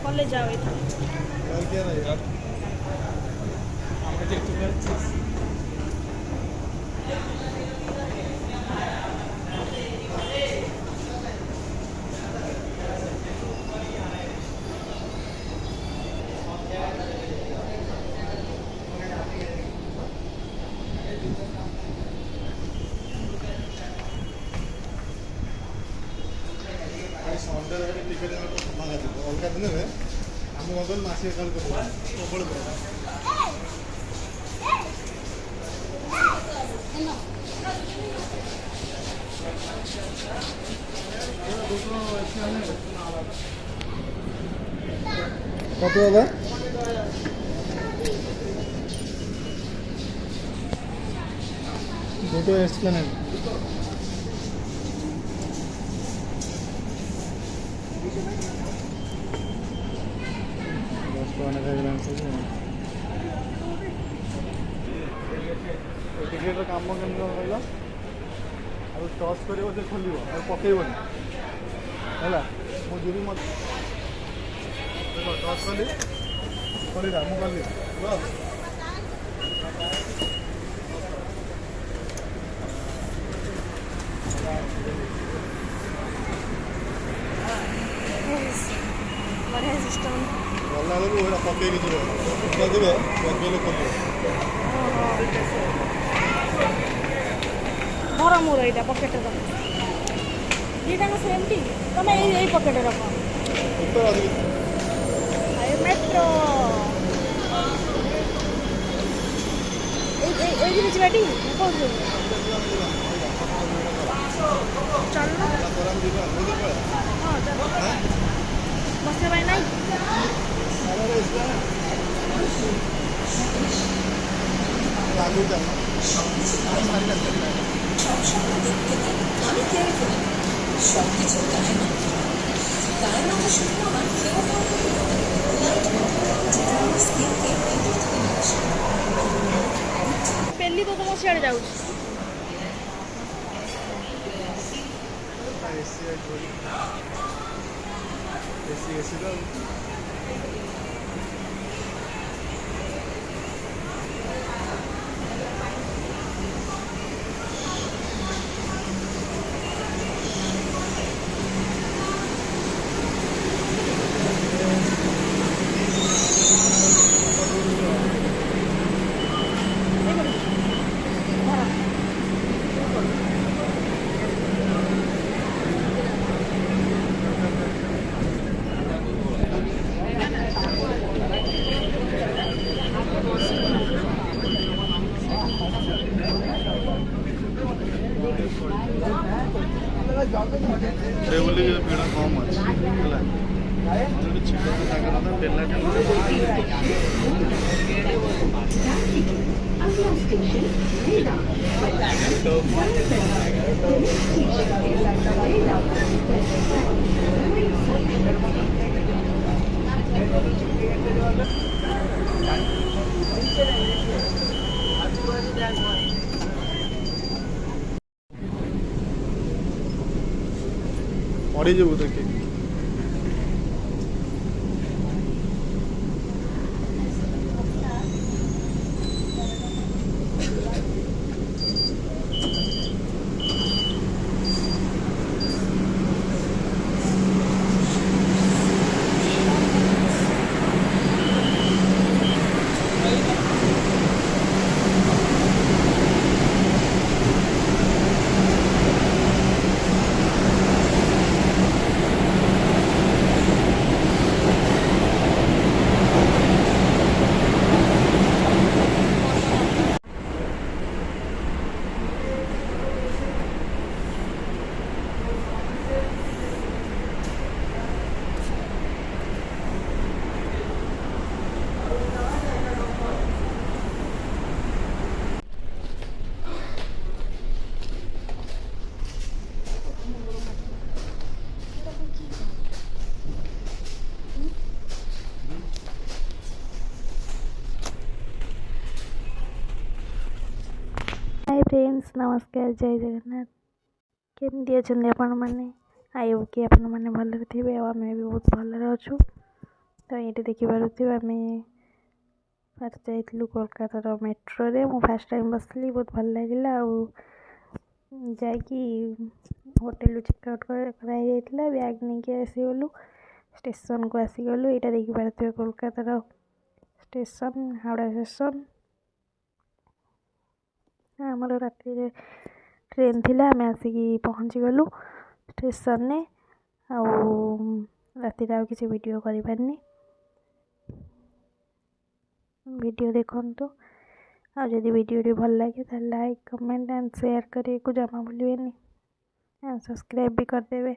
College जाओ কত দাদা? দুটো এক্সপ্লেনেড। 10 টাকা খাইলাম ଟିକେଟ୍ର କାମ କେମିତି କ'ଣ କହିଲ? ଆଉ ଟସ୍ କରିବ ଯେ ଖୋଲିବ ଆଉ ପକେଇବନି ହେଲା। ମୁଁ ଯିବି ମୋତେ ଟସ୍ କଲି ଖୋଲିଲା ମୁଁ କଲି बढ़िया सिस्टम ଗଲା ବେଳକୁ ଏଇଟା ପକେଇକି ଯିବ ଯିବ ପକେଇଲେ ଖୋଲିବ। ଧର ମୋର ଏଇଟା ପକେଟରେ ରଖ ଦୁଇଟାଙ୍କ ସେମ୍ଟି ତମେ ଏଇ ପକେଟରେ ରଖ। मेट्रो ଏଇଠି ଯିବାଟି କହୁଛୁ ଚାଲ ବସିବା ପାଇଁ ନାଇଁ पेली तो तुम सियाड़े जाऊँ से बोली भिड़ कम अच्छी छिटा जगन्नाथ बेला पड़ी जाबू देखे हाय फ्रेंड्स, नमस्कार, जय जगन्नाथ। केमती अच्छे आपण मैंने आई होप कि आपण मैंने भलरे थे आम भी बहुत भलरे अच्छु। तो ये देखिपे आम फास्ट जाइलु कोलकातार मेट्रो रे। मु फास्ट टाइम बसली, बहुत भल लगे। जाकि होटेल चेकआउट कराइला, बैग नहीं कि आसीगलु, स्टेशन को आसीगलु। यहाँ देखिपे कोलकातार स्टेशन, हावड़ा स्टेशन। आमर राति ट्रेन थिला, आम आसिकी पहुँची गलु स्टेशन ने। राति आउ किसी वीडियो करि पारनी। वीडियो देखंतु। आ जदि वीडियो भल लगे तो लाइक, कमेंट एंड शेयर करने को जमा भूलिए। सब्सक्राइब भी करदेवे।